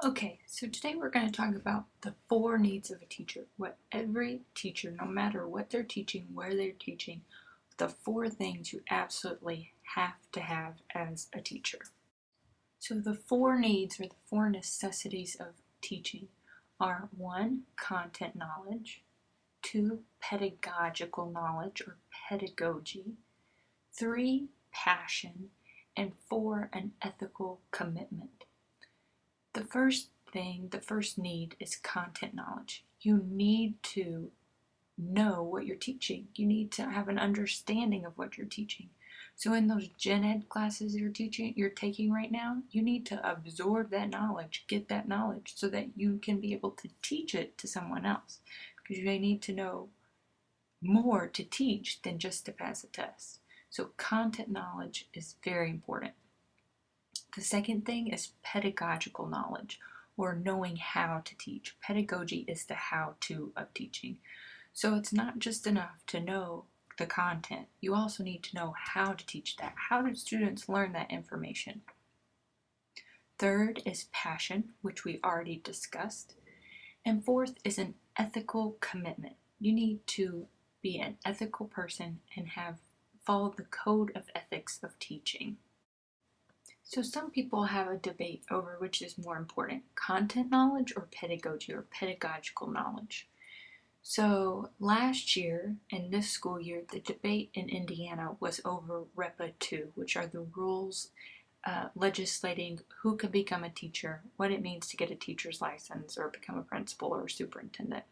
Okay, so today we're going to talk about the four needs of a teacher. What every teacher, no matter what they're teaching, where they're teaching, the four things you absolutely have to have as a teacher. So the four needs or the four necessities of teaching are one, content knowledge, two, pedagogical knowledge or pedagogy, three, passion, and four, an ethical commitment. The first need is content knowledge. You need to know what you're teaching. You need to have an understanding of what you're teaching. So in those gen ed classes you're taking right now, you need to absorb that knowledge, get that knowledge so that you can be able to teach it to someone else. Because you need to know more to teach than just to pass a test. So content knowledge is very important. The second thing is pedagogical knowledge or knowing how to teach. Pedagogy is the how to of teaching. So it's not just enough to know the content, you also need to know how to teach that. How do students learn that information? Third is passion, which we already discussed. And fourth is an ethical commitment. You need to be an ethical person and have followed the code of ethics of teaching. So some people have a debate over which is more important, content knowledge or pedagogy or pedagogical knowledge. So last year and this school year, the debate in Indiana was over REPA 2, which are the rules legislating who can become a teacher, what it means to get a teacher's license or become a principal or a superintendent.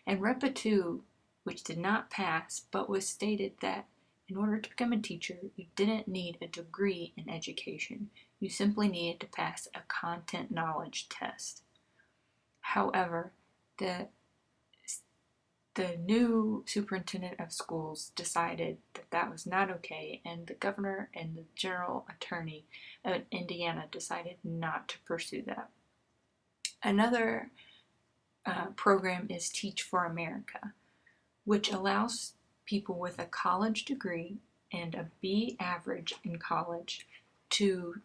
And REPA 2, which did not pass, but was stated that in order to become a teacher, you didn't need a degree in education. You simply needed to pass a content knowledge test. However, the new superintendent of schools decided that that was not okay, and the governor and the general attorney of Indiana decided not to pursue that. Another program is Teach for America, which allows people with a college degree and a B average in college to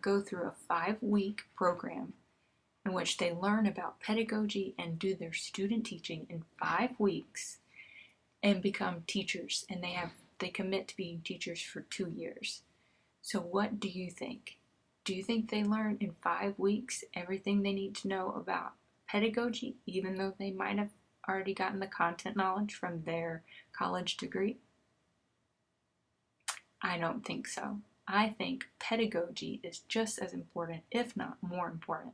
go through a 5-week program in which they learn about pedagogy and do their student teaching in 5 weeks and become teachers. And they commit to being teachers for 2 years. So what do you think? Do you think they learn in 5 weeks everything they need to know about pedagogy, even though they might have already gotten the content knowledge from their college degree? I don't think so. I think pedagogy is just as important, if not more important,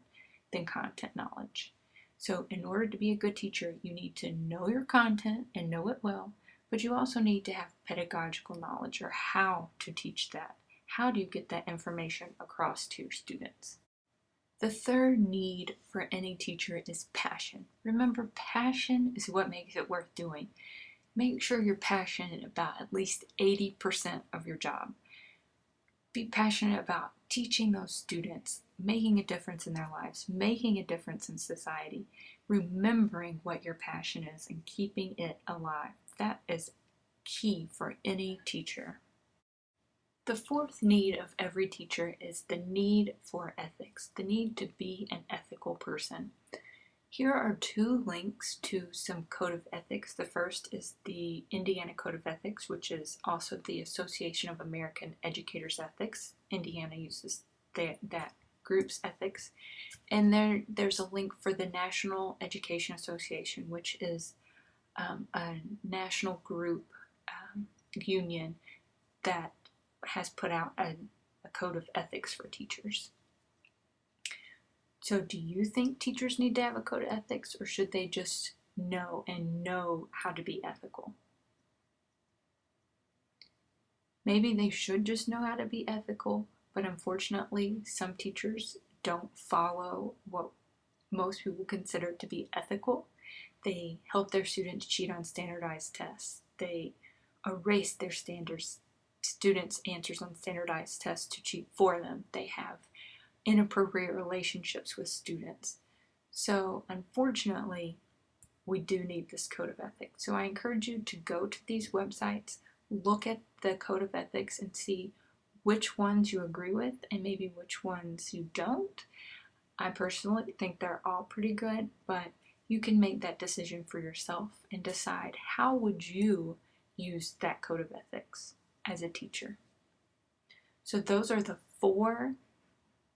than content knowledge. So in order to be a good teacher, you need to know your content and know it well, but you also need to have pedagogical knowledge or how to teach that. How do you get that information across to your students? The third need for any teacher is passion. Remember, passion is what makes it worth doing. Make sure you're passionate about at least 80% of your job. Be passionate about teaching those students, making a difference in their lives, making a difference in society, remembering what your passion is and keeping it alive. That is key for any teacher. The fourth need of every teacher is the need for ethics, the need to be an ethical person. Here are 2 links to some code of ethics. The first is the Indiana Code of Ethics, which is also the Association of American Educators Ethics. Indiana uses that group's ethics. And there's a link for the National Education Association, which is a national group union that has put out a code of ethics for teachers. So do you think teachers need to have a code of ethics, or should they just know how to be ethical? Maybe they should just know how to be ethical, but unfortunately some teachers don't follow what most people consider to be ethical. They help their students cheat on standardized tests. They erase their students' answers on standardized tests to cheat for them. They have inappropriate relationships with students. So unfortunately, we do need this code of ethics. So I encourage you to go to these websites, look at the code of ethics and see which ones you agree with and maybe which ones you don't. I personally think they're all pretty good, but you can make that decision for yourself and decide how would you use that code of ethics as a teacher. So those are the four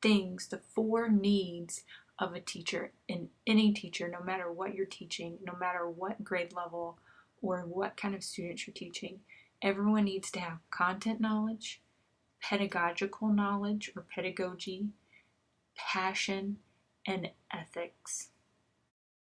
things, the four needs of a teacher, in any teacher, no matter what you're teaching, no matter what grade level or what kind of students you're teaching. Everyone needs to have content knowledge, pedagogical knowledge or pedagogy, passion, and ethics.